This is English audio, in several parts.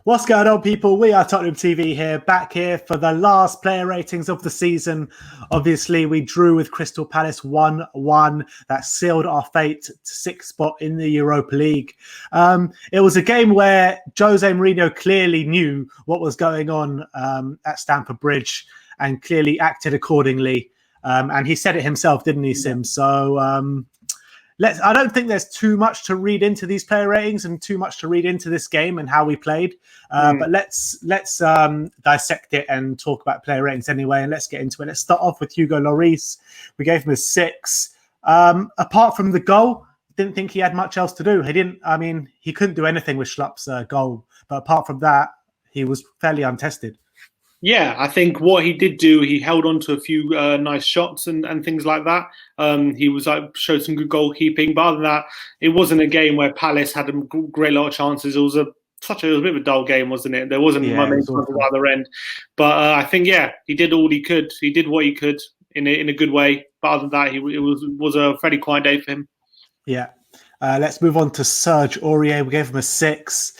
What's going on, people? We are Tottenham TV here, back here for the last player ratings of the season. Obviously, we drew with Crystal Palace 1-1. That sealed our fate to sixth spot in the Europa League. It was a game where Jose Mourinho clearly knew what was going on at Stamford Bridge and clearly acted accordingly. And he said it himself, didn't he, Sim? So I don't think there's too much to read into these player ratings and too much to read into this game and how we played. But let's dissect it and talk about player ratings anyway. And let's get into it. Let's start off with Hugo Lloris. We gave him a 6. Apart from the goal, didn't think he had much else to do. He couldn't do anything with Schlupp's goal. But apart from that, he was fairly untested. Yeah, I think what he did do, he held on to a few nice shots and things like that. He was showed some good goalkeeping. But other than that, it wasn't a game where Palace had a great lot of chances. It was a bit of a dull game, wasn't it? There wasn't momentum at the other end. But I think, he did all he could. He did what he could in a good way. But other than that, it was a fairly quiet day for him. Yeah. Let's move on to Serge Aurier. We gave him a 6.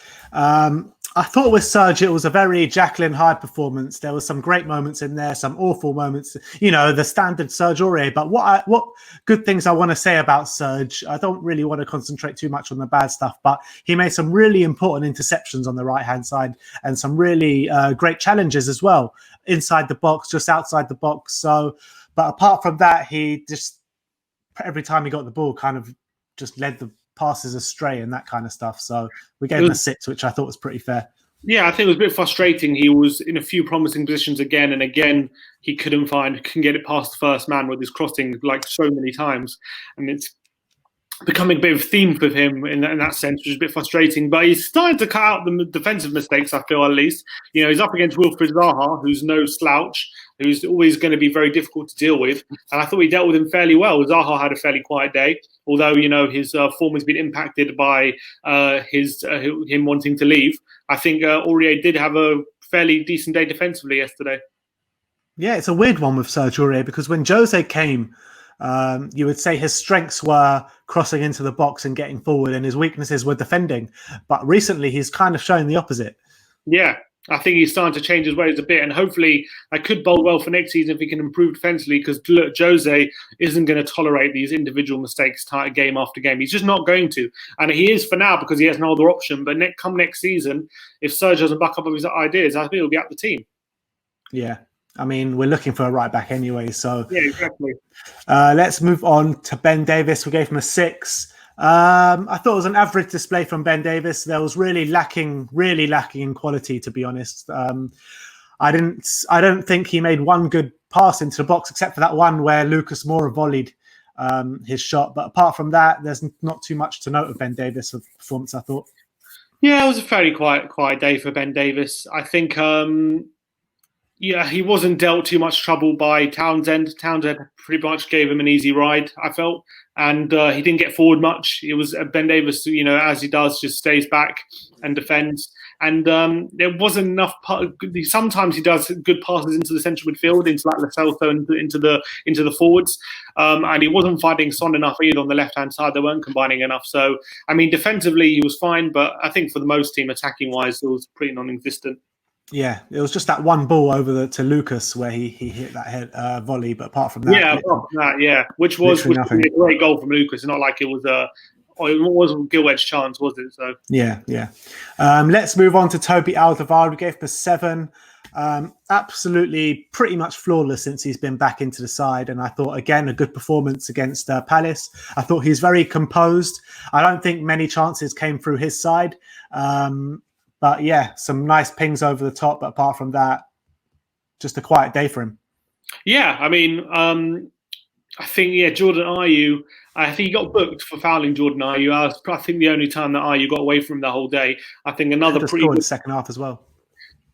I thought with Serge, it was a very Jekyll and Hyde performance. There were some great moments in there, some awful moments, the standard Serge Aurier. But what good things I want to say about Serge, I don't really want to concentrate too much on the bad stuff, but he made some really important interceptions on the right-hand side and some really great challenges as well, inside the box, just outside the box. So, but apart from that, he just, every time he got the ball, kind of just led the passes astray and that kind of stuff. So we gave him a 6, which I thought was pretty fair. Yeah, I think it was a bit frustrating. He was in a few promising positions again and again. He couldn't get it past the first man with his crossing like so many times. And it's becoming a bit of a theme for him in that sense, which is a bit frustrating. But he's starting to cut out the defensive mistakes, I feel, at least. He's up against Wilfried Zaha, who's no slouch, who's always going to be very difficult to deal with. And I thought he dealt with him fairly well. Zaha had a fairly quiet day, although, his form has been impacted by him wanting to leave. I think Aurier did have a fairly decent day defensively yesterday. Yeah, it's a weird one with Serge Aurier because when Jose came, you would say his strengths were crossing into the box and getting forward and his weaknesses were defending. But recently he's kind of showing the opposite. Yeah. I think he's starting to change his ways a bit, and hopefully that could bode well for next season if he can improve defensively, because Jose isn't going to tolerate these individual mistakes game after game. He's just not going to. And he is for now because he has no other option. But come next season, if Serge doesn't back up his ideas, I think he'll be out the team. Yeah. We're looking for a right back anyway. So yeah, exactly. Let's move on to Ben Davies. We gave him a 6. I thought it was an average display from Ben Davies. There was really lacking in quality, to be honest. I don't think he made one good pass into the box, except for that one where Lucas Moura volleyed his shot. But apart from that, there's not too much to note of Ben Davies' performance, I thought. Yeah, it was a fairly quiet day for Ben Davies. I think he wasn't dealt too much trouble by Townsend. Townsend pretty much gave him an easy ride, I felt. And he didn't get forward much. It was Ben Davies, as he does, just stays back and defends. And there wasn't enough. Sometimes he does good passes into the central midfield, into like Lo Celso, and into the forwards. And he wasn't fighting Son enough either on the left-hand side. They weren't combining enough. So, defensively he was fine. But I think for the most team, attacking-wise, it was pretty non-existent. Yeah, it was just that one ball over to Lucas where he hit that head volley. But apart from that, which was a great goal from Lucas. It's not like it was it wasn't Gilwed's chance, was it? So yeah. Let's move on to Toby Alderwiereld. We gave him a 7. Absolutely, pretty much flawless since he's been back into the side. And I thought again a good performance against Palace. I thought he's very composed. I don't think many chances came through his side. But yeah, some nice pings over the top. But apart from that, just a quiet day for him. Yeah, I think, Jordan Ayew, I think he got booked for fouling Jordan Ayew. I think the only time that Ayew got away from him the whole day. I think another pretty good second half as well.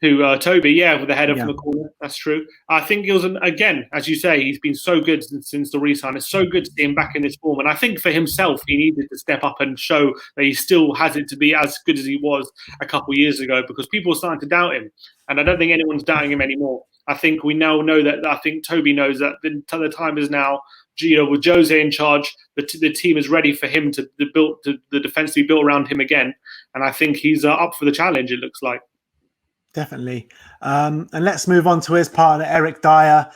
Toby, yeah, with the header Yeah. from the corner. That's true. I think it was, again, as you say, he's been so good since the re-sign. It's so good to see him back in this form. And I think for himself, he needed to step up and show that he still has it to be as good as he was a couple of years ago, because people are starting to doubt him. And I don't think anyone's doubting him anymore. I think we now know that. I think Toby knows that the time is now. With Jose in charge, the team is ready for him the defense to be built around him again. And I think he's up for the challenge, it looks like. Definitely. And let's move on to his partner, Eric Dier,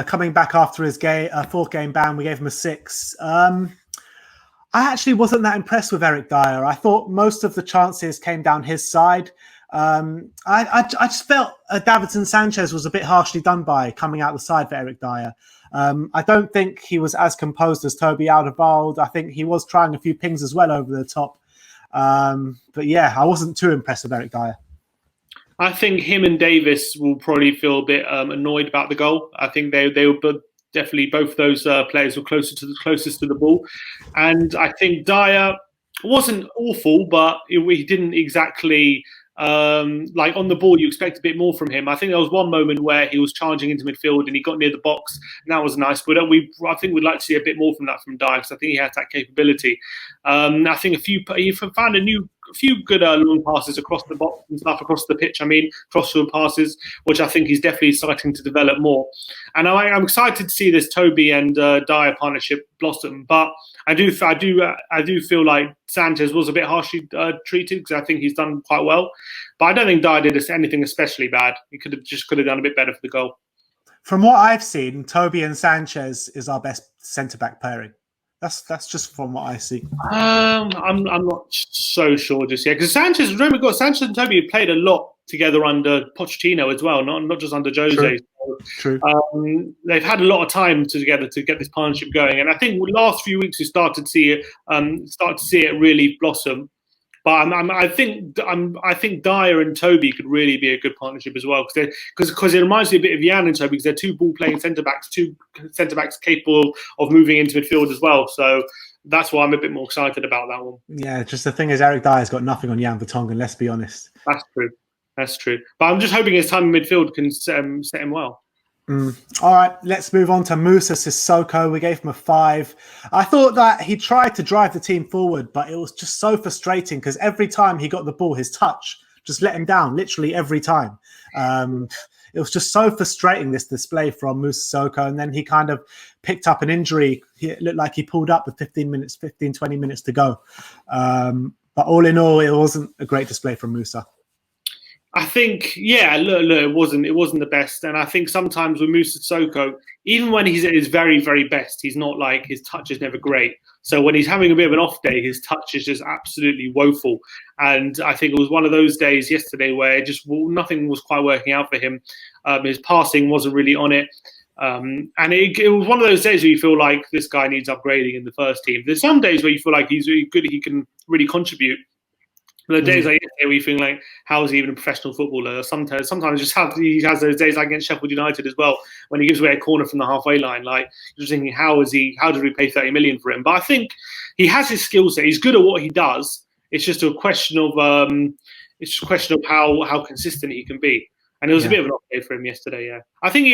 coming back after his fourth game ban. We gave him a 6. I actually wasn't that impressed with Eric Dier. I thought most of the chances came down his side. I just felt Davinson Sanchez was a bit harshly done by coming out the side for Eric Dier. I don't think he was as composed as Toby Alderwiereld. I think he was trying a few pings as well over the top. But yeah, I wasn't too impressed with Eric Dier. I think him and Davies will probably feel a bit annoyed about the goal. I think they were definitely, both those players were closest to the ball, and I think Dier wasn't awful, but he didn't exactly. Like on the ball, you expect a bit more from him. I think there was one moment where he was charging into midfield and he got near the box, and that was nice. But I think we'd like to see a bit more from that from Dier, because I think he has that capability. I think he found a few good long passes across the box and stuff, across the pitch. I mean, crossfield passes, which I think he's definitely starting to develop more. And I'm excited to see this Toby and Dier partnership blossom. But I do feel like Sanchez was a bit harshly treated, because I think he's done quite well. But I don't think Dier did anything especially bad. He could have done a bit better for the goal. From what I've seen, Toby and Sanchez is our best centre-back pairing. That's just from what I see. I'm not so sure just yet, because Sanchez and Toby have played a lot together under Pochettino as well, not just under Jose. True. They've had a lot of time together to get this partnership going, and I think the last few weeks we started to see it really blossom. But I think Dier and Toby could really be a good partnership as well, because it reminds me a bit of Jan and Toby, because they're two ball-playing centre-backs, capable of moving into midfield as well. So that's why I'm a bit more excited about that one. Yeah, just the thing is, Eric Dier's got nothing on Jan Vertonghen, let's be honest. That's true. But I'm just hoping his time in midfield can set him well. All right, let's move on to Moussa Sissoko. We gave him a 5. I thought that he tried to drive the team forward, but it was just so frustrating, because every time he got the ball, his touch just let him down, literally every time. It was just so frustrating, this display from Moussa Sissoko. And then he kind of picked up an injury. It looked like he pulled up with 20 minutes to go. But all in all, it wasn't a great display from Moussa. I think, yeah, look, it wasn't the best, and I think sometimes with Moussa Sissoko, even when he's at his very, very best, he's not like, his touch is never great. So when he's having a bit of an off day, his touch is just absolutely woeful. And I think it was one of those days yesterday where nothing was quite working out for him. His passing wasn't really on it. And it was one of those days where you feel like this guy needs upgrading in the first team. There's some days where you feel like he's really good, he can really contribute. The days like yesterday where you feel like, how is he even a professional footballer? Sometimes he has those days like against Sheffield United as well, when he gives away a corner from the halfway line. Like, you're just thinking, how did we pay 30 million for him? But I think he has his skill set. He's good at what he does. It's just a question of how consistent he can be. And it was a bit of an off day for him yesterday. Yeah, I think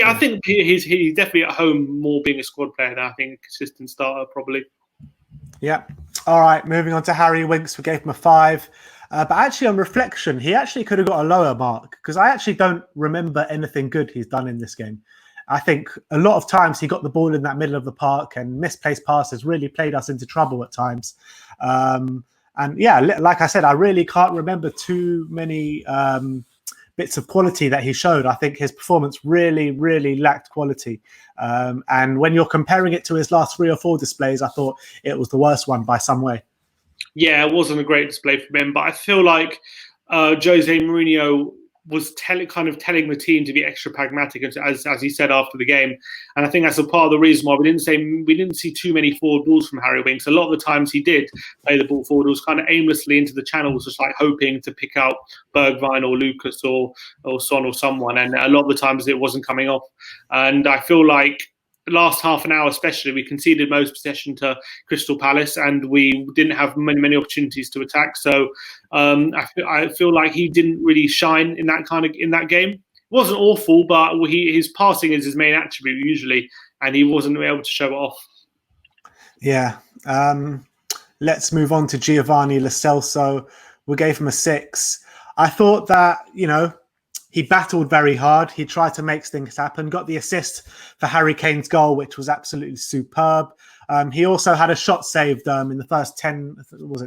he's definitely at home more being a squad player than I think a consistent starter probably. Yeah. All right. Moving on to Harry Winks. We gave him a 5. But actually, on reflection, he actually could have got a lower mark, because I actually don't remember anything good he's done in this game. I think a lot of times he got the ball in that middle of the park, and misplaced passes really played us into trouble at times. And yeah, like I said, I really can't remember too many bits of quality that he showed. I think his performance really, really lacked quality. And when you're comparing it to his last 3 or 4 displays, I thought it was the worst one by some way. Yeah, it wasn't a great display from him, but I feel like Jose Mourinho was telling the team to be extra pragmatic, as he said after the game, and I think that's a part of the reason why we didn't see too many forward balls from Harry Winks. A lot of the times he did play the ball forward, it was kind of aimlessly into the channels, just like hoping to pick out Bergwijn or Lucas or Son or someone, and a lot of the times it wasn't coming off. And I feel like the last half an hour especially, we conceded most possession to Crystal Palace, and we didn't have many opportunities to attack. So I feel like he didn't really shine in that game. It wasn't awful, but his passing is his main attribute usually, and he wasn't able to show it off. Yeah. Let's move on to Giovani Lo Celso. We gave him a 6. I thought that, he battled very hard. He tried to make things happen, got the assist for Harry Kane's goal, which was absolutely superb. He also had a shot saved in the first 10,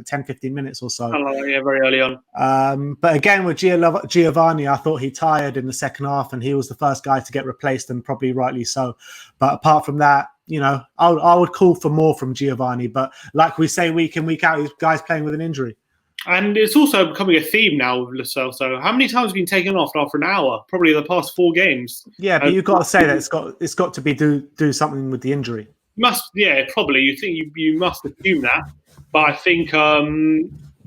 15 minutes or so. Yeah, very early on. But again, with Giovani, I thought he tired in the second half, and he was the first guy to get replaced, and probably rightly so. But apart from that, I would call for more from Giovani. But like we say week in, week out, this guy's playing with an injury. And it's also becoming a theme now with Lo Celso. How many times have you been taken off after an hour? Probably the past 4 games. Yeah, but you've got to say that it's got to be do something with the injury. Probably. You think you must assume that, but I think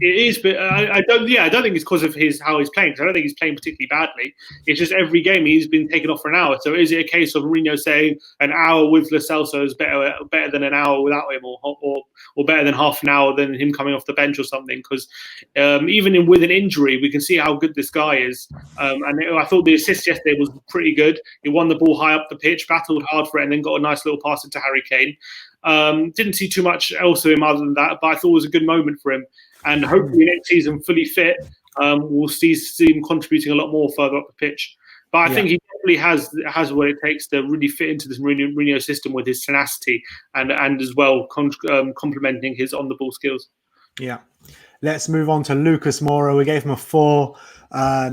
it is. But I don't think it's because of how he's playing. Because I don't think he's playing particularly badly. It's just every game he's been taken off for an hour. So is it a case of Mourinho saying an hour with Lo Celso is better than an hour without him, or better than half an hour than him coming off the bench or something? Because even with an injury, we can see how good this guy is. And I thought the assist yesterday was pretty good. He won the ball high up the pitch, battled hard for it, and then got a nice little pass into Harry Kane. Didn't see too much else of him other than that, but I thought it was a good moment for him. And hopefully next season, fully fit, we'll see him contributing a lot more further up the pitch. But I think he definitely has what it takes to really fit into this Mourinho system with his tenacity and as well complementing his on-the-ball skills. Yeah. Let's move on to Lucas Moura. We gave him a 4.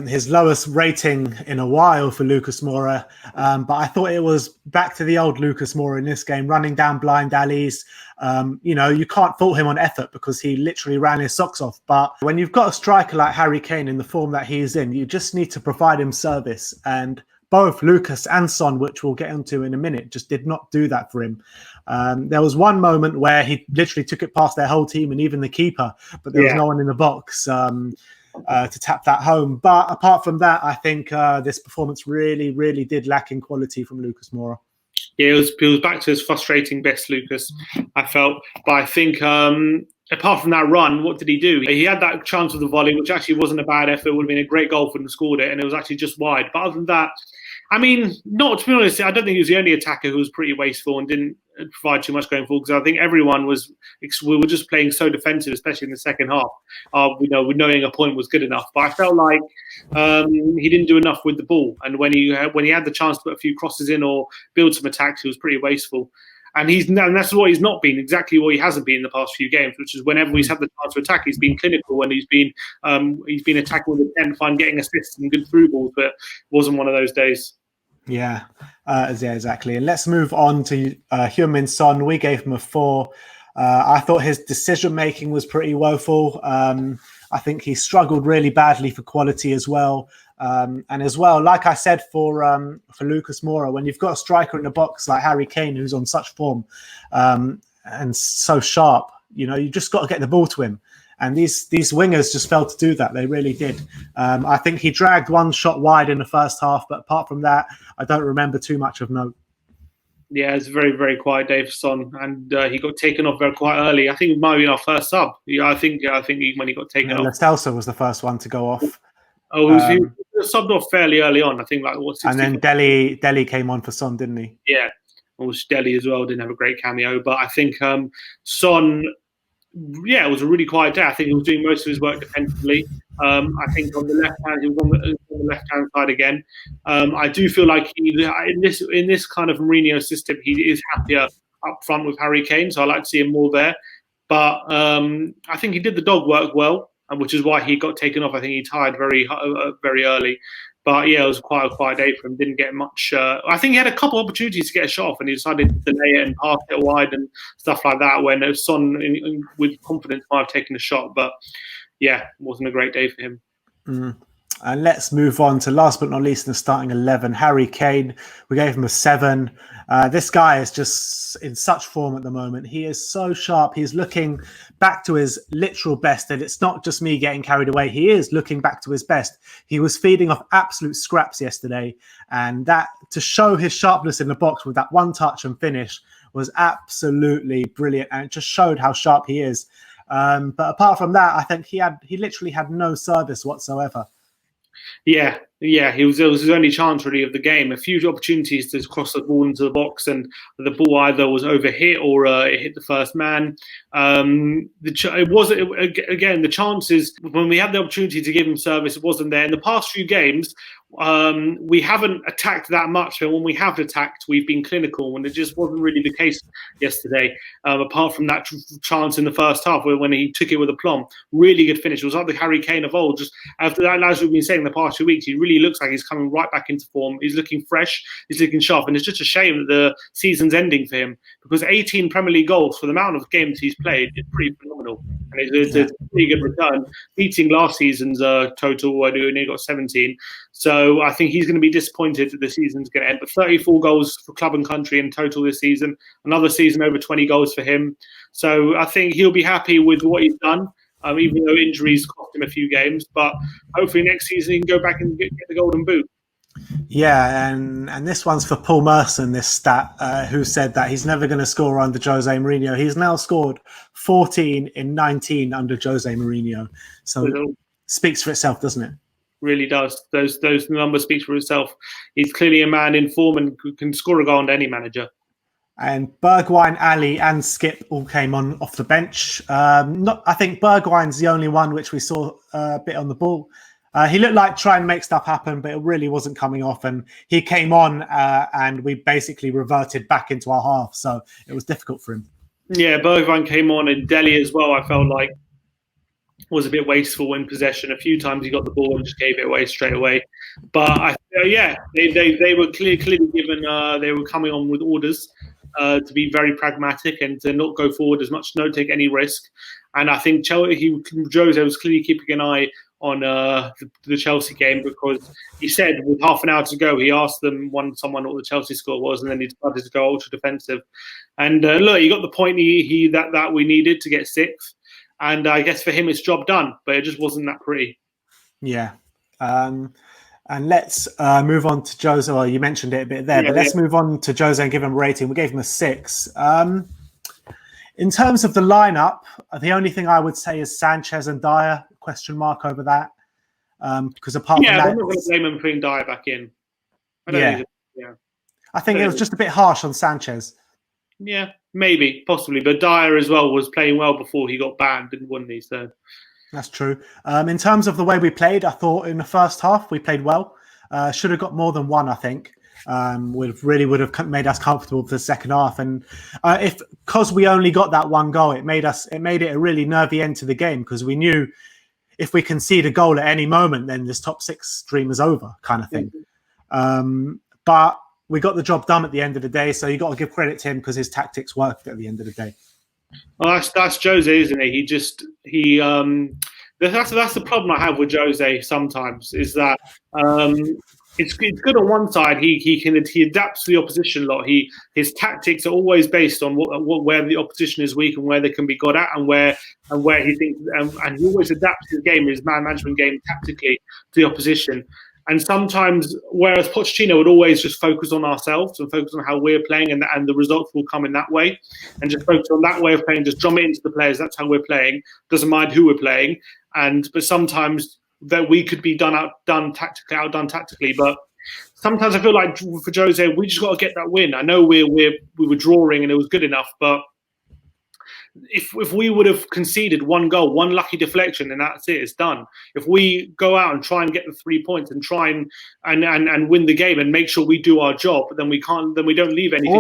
His lowest rating in a while for Lucas Moura. But I thought it was back to the old Lucas Moura in this game, running down blind alleys. You can't fault him on effort because he literally ran his socks off. But when you've got a striker like Harry Kane in the form that he is in, you just need to provide him service. And both Lucas and Son, which we'll get into in a minute, just did not do that for him. There was one moment where he literally took it past their whole team and even the keeper, but there was no one in the box to tap that home. But apart from that, I think this performance really, really did lack in quality from Lucas Moura. Yeah, he was back to his frustrating best, Lucas, I felt. But I think apart from that run, what did he do? He had that chance with the volley, which actually wasn't a bad effort. It would have been a great goal for him to score it, and it was actually just wide. But other than that, I mean, to be honest, I don't think he was the only attacker who was pretty wasteful and didn't provide too much going forward, because I think we were just playing so defensive, especially in the second half. Knowing a point was good enough, but I felt like he didn't do enough with the ball. And when he had the chance to put a few crosses in or build some attacks, he was pretty wasteful. And that's what he's not been, exactly what he hasn't been in the past few games, which is whenever he's had the chance to attack, he's been clinical and he's been attacking with intent, getting assists and good through balls, but it wasn't one of those days. Yeah, exactly. And let's move on to Heung Min Son. We gave him a 4. I thought his decision-making was pretty woeful. I think he struggled really badly for quality as well. And as well, like I said for Lucas Moura, when you've got a striker in the box like Harry Kane, who's on such form and so sharp, you just got to get the ball to him. And these wingers just failed to do that. They really did. I think he dragged one shot wide in the first half, but apart from that, I don't remember too much of note. Yeah, it's a very, very quiet day for Son, and he got taken off very quite early. I think it might have been our first sub. Yeah, I think when he got taken off. Lo Celso was the first one to go off. Oh, he was subbed off fairly early on. I think and then Dele came on for Son, didn't he? Yeah, Dele as well didn't have a great cameo, but I think Son. Yeah, it was a really quiet day. I think he was doing most of his work defensively. I think on the left hand, he was on the left hand side again. I do feel like in this kind of Mourinho system, he is happier up front with Harry Kane. So I like to see him more there. But I think he did the dog work well, which is why he got taken off. I think he tired very early. But yeah, it was quite a quiet day for him. Didn't get much. I think he had a couple of opportunities to get a shot off, and he decided to delay it and pass it wide and stuff like that. When Son, with confidence, might have taken a shot. But yeah, it wasn't a great day for him. And let's move on to last but not least in the starting 11, Harry Kane. We gave him a 7. This guy is just in such form at the moment. He is so sharp. He's looking back to his literal best. And it's not just me getting carried away. He is looking back to his best. He was feeding off absolute scraps yesterday. And that, to show his sharpness in the box with that one touch and finish, was absolutely brilliant. And it just showed how sharp he is. But apart from that, I think he literally had no service whatsoever. Yeah, it was his only chance really of the game. A few opportunities to cross the ball into the box, and the ball either was overhit or it hit the first man. Again, the chances when we had the opportunity to give him service, it wasn't there. In the past few games, we haven't attacked that much, and when we have attacked, we've been clinical, and it just wasn't really the case yesterday. Apart from that chance in the first half when he took it with aplomb, really good finish. It was like the Harry Kane of old. Just after that, as we've been saying the past 2 weeks, he really looks like he's coming right back into form. He's looking fresh, he's looking sharp, and it's just a shame that the season's ending for him, because 18 Premier League goals for the amount of games he's played is pretty phenomenal, and it's a pretty good return, beating last season's total. I only got 17. So I think he's going to be disappointed that the season's going to end. But 34 goals for club and country in total this season. Another season over 20 goals for him. So I think he'll be happy with what he's done, even though injuries cost him a few games. But hopefully next season he can go back and get the golden boot. Yeah, and this one's for Paul Merson, this stat, who said that he's never going to score under Jose Mourinho. He's now scored 14 in 19 under Jose Mourinho. So it speaks for itself, doesn't it? Really does. Those numbers speak for itself. He's clearly a man in form and can score a goal under any manager. And Bergwijn, Ali, and Skip all came on off the bench. I think Bergwijn's the only one which we saw a bit on the ball. He looked like trying to make stuff happen, but it really wasn't coming off. And he came on, and we basically reverted back into our half. So it was difficult for him. Yeah, Bergwijn came on, and Dele as well. I felt like was a bit wasteful in possession. A few times he got the ball and just gave it away straight away. But they were clearly given. They were coming on with orders to be very pragmatic and to not go forward as much, not take any risk. And I think Jose was clearly keeping an eye on the Chelsea game, because he said with half an hour to go, he asked someone what the Chelsea score was, and then he started to go ultra defensive. And look, he got the point that we needed to get sixth. And I guess for him, it's job done, but it just wasn't that pretty. Yeah. And let's move on to Jose. Well, you mentioned it a bit there, but let's move on to Jose and give him a rating. We gave him a 6. In terms of the lineup, the only thing I would say is Sanchez and Dier, question mark over that. Because apart from that... I'm not going to blame him putting Dier back in. I think it was just a bit harsh on Sanchez. Yeah, maybe, possibly. But Dier as well was playing well before he got banned, wouldn't he? So that's true. In terms of the way we played, I thought in the first half we played well. Should have got more than one, I think. Would have made us comfortable for the second half. And because we only got that one goal, it made it a really nervy end to the game, because we knew if we concede a goal at any moment, then this top 6 dream is over, kind of thing. But we got the job done at the end of the day, so you got to give credit to him because his tactics worked at the end of the day. Well, that's Jose, isn't he? That's the problem I have with Jose sometimes, is that it's good on one side. He adapts to the opposition a lot. His tactics are always based on where the opposition is weak and where they can be got at, and where he thinks, and he always adapts his game, his man management game, tactically to the opposition. And sometimes, whereas Pochettino would always just focus on ourselves and focus on how we're playing, and the results will come in that way, and just focus on that way of playing, just drum it into the players. That's how we're playing. Doesn't mind who we're playing. But sometimes that we could be outdone tactically. But sometimes I feel like for Jose, we just got to get that win. I know we were drawing and it was good enough, but if we would have conceded one goal, one lucky deflection, and that's it, it's done. If we go out and try and get the 3 points and try and win the game and make sure we do our job, then we can't. Then we don't leave anything.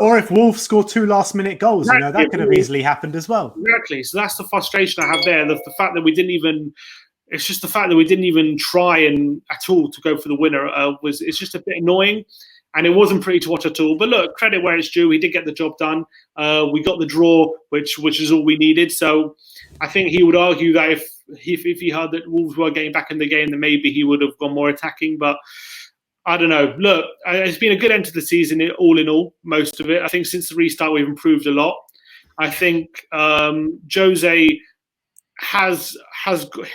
Or if Wolves score 2 last-minute goals, that could have easily happened as well. Exactly. So that's the frustration I have there. The fact that we didn't even. It's just the fact that we didn't even try at all to go for the winner. It's just a bit annoying. And it wasn't pretty to watch at all. But look, credit where it's due. He did get the job done. We got the draw, which is all we needed. So I think he would argue that if he heard that Wolves were getting back in the game, then maybe he would have gone more attacking. But I don't know. Look, it's been a good end to the season, all in all, most of it. I think since the restart, we've improved a lot. I think Jose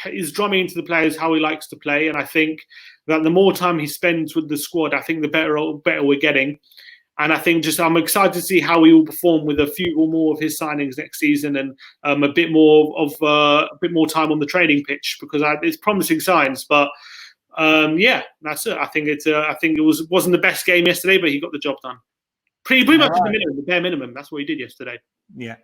is drumming into the players how he likes to play, and I think that the more time he spends with the squad, I think the better we're getting. And I think I'm excited to see how he will perform with a few or more of his signings next season, and a bit more time on the training pitch, because it's promising signs. But yeah, that's it. I think it wasn't the best game yesterday, but he got the job done. Pretty much the bare minimum. That's what he did yesterday. Yeah.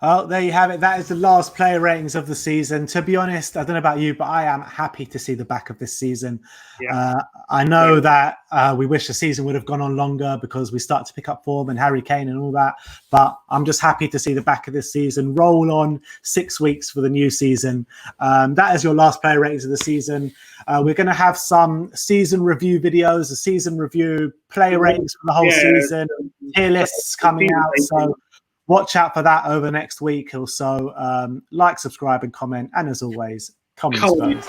Well, there you have it. That is the last player ratings of the season. To be honest, I don't know about you, but I am happy to see the back of this season. Yeah. I know that we wish the season would have gone on longer because we start to pick up form and Harry Kane and all that. But I'm just happy to see the back of this season. Roll on 6 weeks for the new season. That is your last player ratings of the season. We're going to have some season review videos, a season review, player ratings for the whole season, tier lists coming out. So watch out for that over the next week or so. Like, subscribe, and comment. And as always, comment.